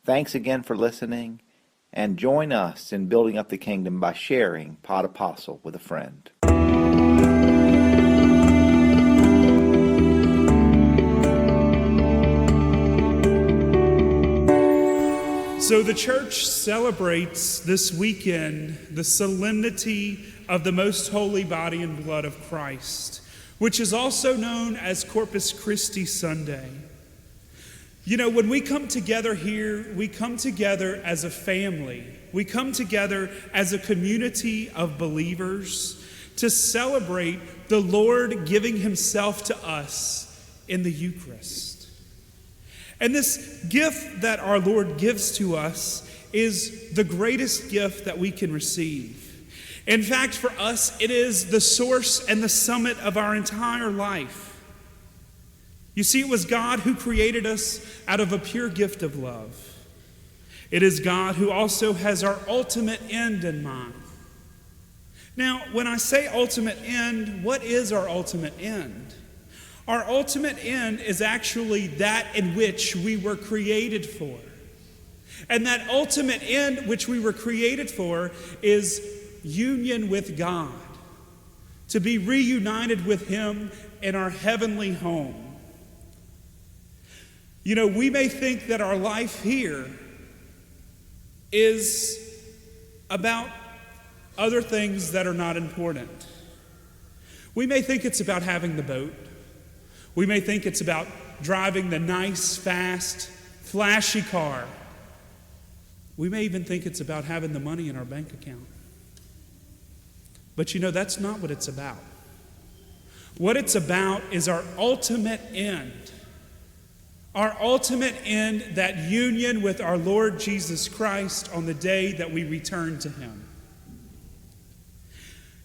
Thanks again for listening, and join us in building up the kingdom by sharing Pod Apostle with a friend. So the church celebrates this weekend the solemnity of the most holy body and blood of Christ, which is also known as Corpus Christi Sunday. You know, when we come together here, we come together as a family. We come together as a community of believers to celebrate the Lord giving himself to us in the Eucharist. And this gift that our Lord gives to us is the greatest gift that we can receive. In fact, for us, it is the source and the summit of our entire life. You see, it was God who created us out of a pure gift of love. It is God who also has our ultimate end in mind. Now, when I say ultimate end, what is our ultimate end? Our ultimate end is actually that in which we were created for. And that ultimate end which we were created for is union with God, to be reunited with him in our heavenly home. You know, we may think that our life here is about other things that are not important. We may think it's about having the boat. We may think it's about driving the nice, fast, flashy car. We may even think it's about having the money in our bank account. But you know, that's not what it's about. What it's about is our ultimate end. Our ultimate end, that union with our Lord Jesus Christ on the day that we return to him.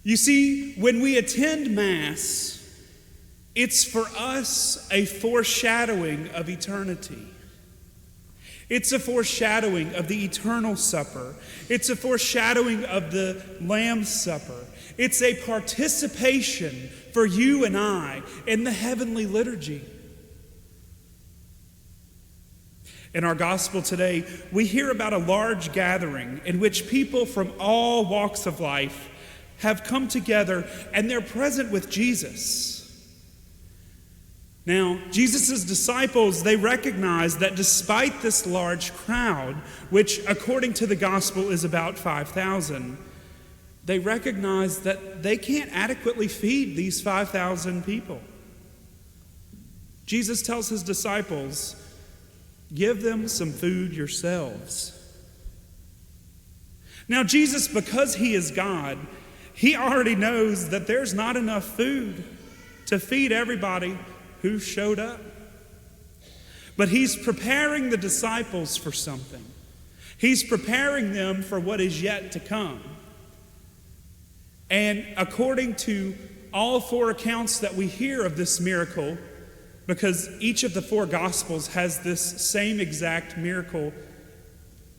You see, when we attend Mass, it's for us a foreshadowing of eternity. It's a foreshadowing of the eternal supper. It's a foreshadowing of the Lamb's Supper. It's a participation for you and I in the heavenly liturgy. In our gospel today, we hear about a large gathering in which people from all walks of life have come together and they're present with Jesus. Now, Jesus' disciples, they recognize that despite this large crowd, which according to the gospel is about 5,000, they recognize that they can't adequately feed these 5,000 people. Jesus tells his disciples, "Give them some food yourselves." Now, Jesus, because he is God, he already knows that there's not enough food to feed everybody who showed up. But he's preparing the disciples for something. He's preparing them for what is yet to come. And according to all four accounts that we hear of this miracle, because each of the four Gospels has this same exact miracle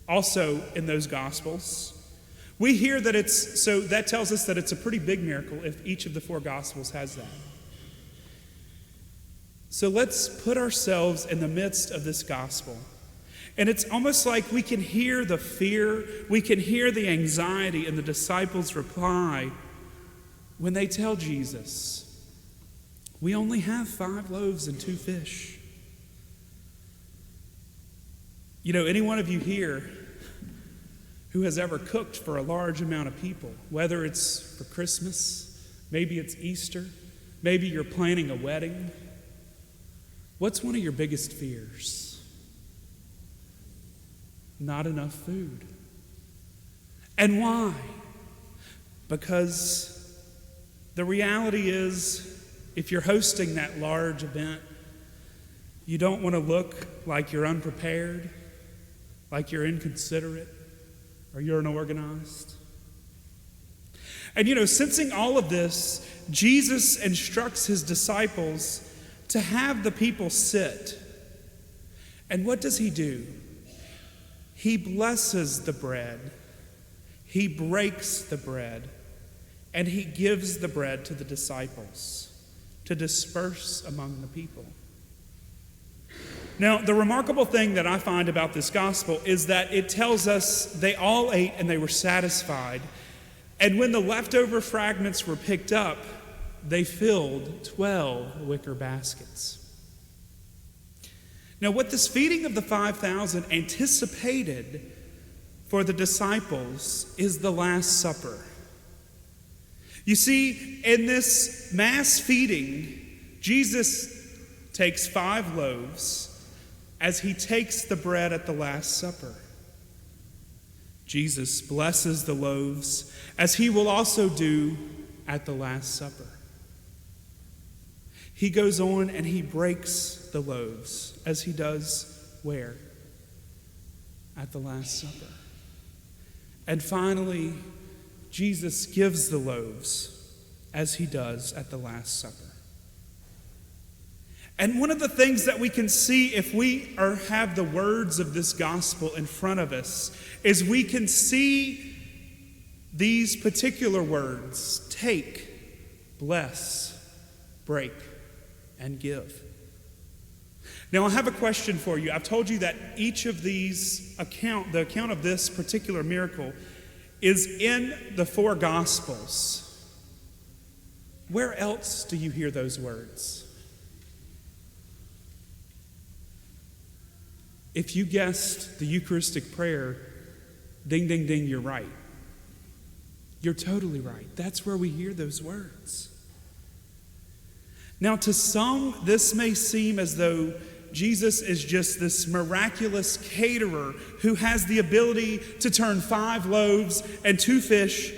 also in those Gospels, we hear that so that tells us that it's a pretty big miracle if each of the four Gospels has that. So let's put ourselves in the midst of this gospel. And it's almost like we can hear the fear, we can hear the anxiety in the disciples' reply when they tell Jesus, "We only have 5 loaves and 2 fish." You know, any one of you here who has ever cooked for a large amount of people, whether it's for Christmas, maybe it's Easter, maybe you're planning a wedding, what's one of your biggest fears? Not enough food. And why? Because the reality is, if you're hosting that large event, you don't want to look like you're unprepared, like you're inconsiderate, or you're unorganized. And you know, sensing all of this, Jesus instructs his disciples to have the people sit. And what does he do? He blesses the bread. He breaks the bread. And he gives the bread to the disciples to disperse among the people. Now, the remarkable thing that I find about this gospel is that it tells us they all ate and they were satisfied. And when the leftover fragments were picked up, they filled 12 wicker baskets. Now, what this feeding of the 5,000 anticipated for the disciples is the Last Supper. You see, in this mass feeding, Jesus takes 5 loaves as he takes the bread at the Last Supper. Jesus blesses the loaves as he will also do at the Last Supper. He goes on and he breaks the loaves as he does where? At the Last Supper. And finally, Jesus gives the loaves as he does at the Last Supper. And one of the things that we can see if we have the words of this gospel in front of us is we can see these particular words: take, bless, break, and give. Now, I have a question for you. I've told you that each of these the account of this particular miracle is in the 4 Gospels. Where else do you hear those words? If you guessed the Eucharistic prayer, ding, ding, ding, you're right. You're totally right. That's where we hear those words. Now, to some, this may seem as though Jesus is just this miraculous caterer who has the ability to turn 5 loaves and 2 fish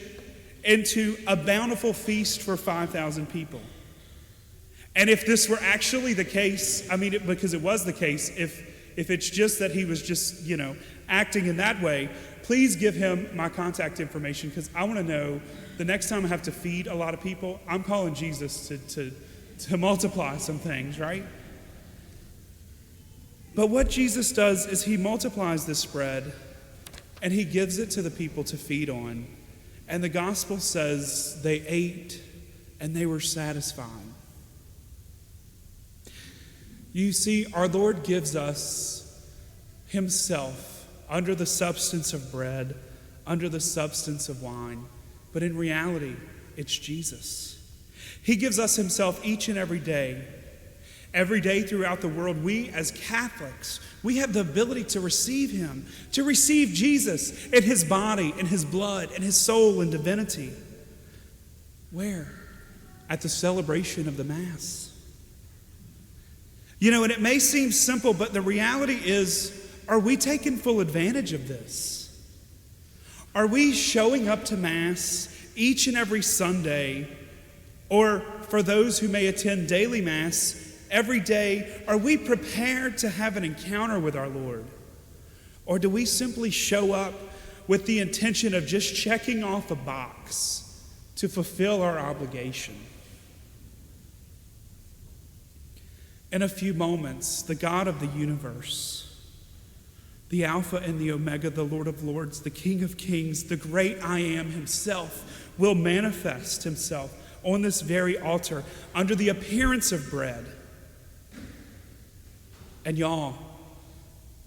into a bountiful feast for 5,000 people. And if this were actually the case, because it was the case, if it's just that he was just, acting in that way, please give him my contact information, because I want to know the next time I have to feed a lot of people, I'm calling Jesus to multiply some things, right? But what Jesus does is he multiplies this bread and he gives it to the people to feed on. And the gospel says they ate and they were satisfied. You see, our Lord gives us himself under the substance of bread, under the substance of wine. But in reality, it's Jesus. He gives us himself each and every day. Every day throughout the world, we as Catholics, we have the ability to receive him, to receive Jesus in his body, in his blood, in his soul and divinity. Where? At the celebration of the Mass. And it may seem simple, but the reality is, are we taking full advantage of this? Are we showing up to Mass each and every Sunday, or for those who may attend daily Mass every day, are we prepared to have an encounter with our Lord? Or do we simply show up with the intention of just checking off a box to fulfill our obligation? In a few moments, the God of the universe, the Alpha and the Omega, the Lord of Lords, the King of Kings, the great I Am himself, will manifest himself on this very altar under the appearance of bread. And y'all,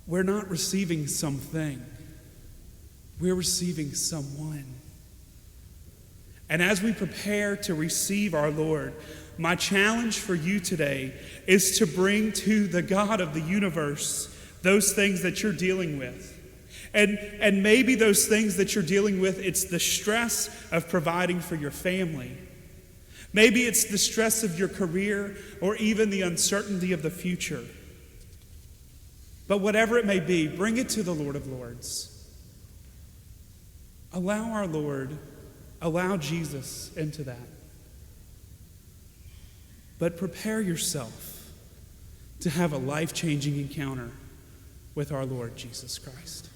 we're not receiving something. We're receiving someone. And as we prepare to receive our Lord, my challenge for you today is to bring to the God of the universe those things that you're dealing with. And maybe those things that you're dealing with, it's the stress of providing for your family. Maybe it's the stress of your career or even the uncertainty of the future. But whatever it may be, bring it to the Lord of Lords. Allow our Lord, allow Jesus into that. But prepare yourself to have a life-changing encounter with our Lord Jesus Christ.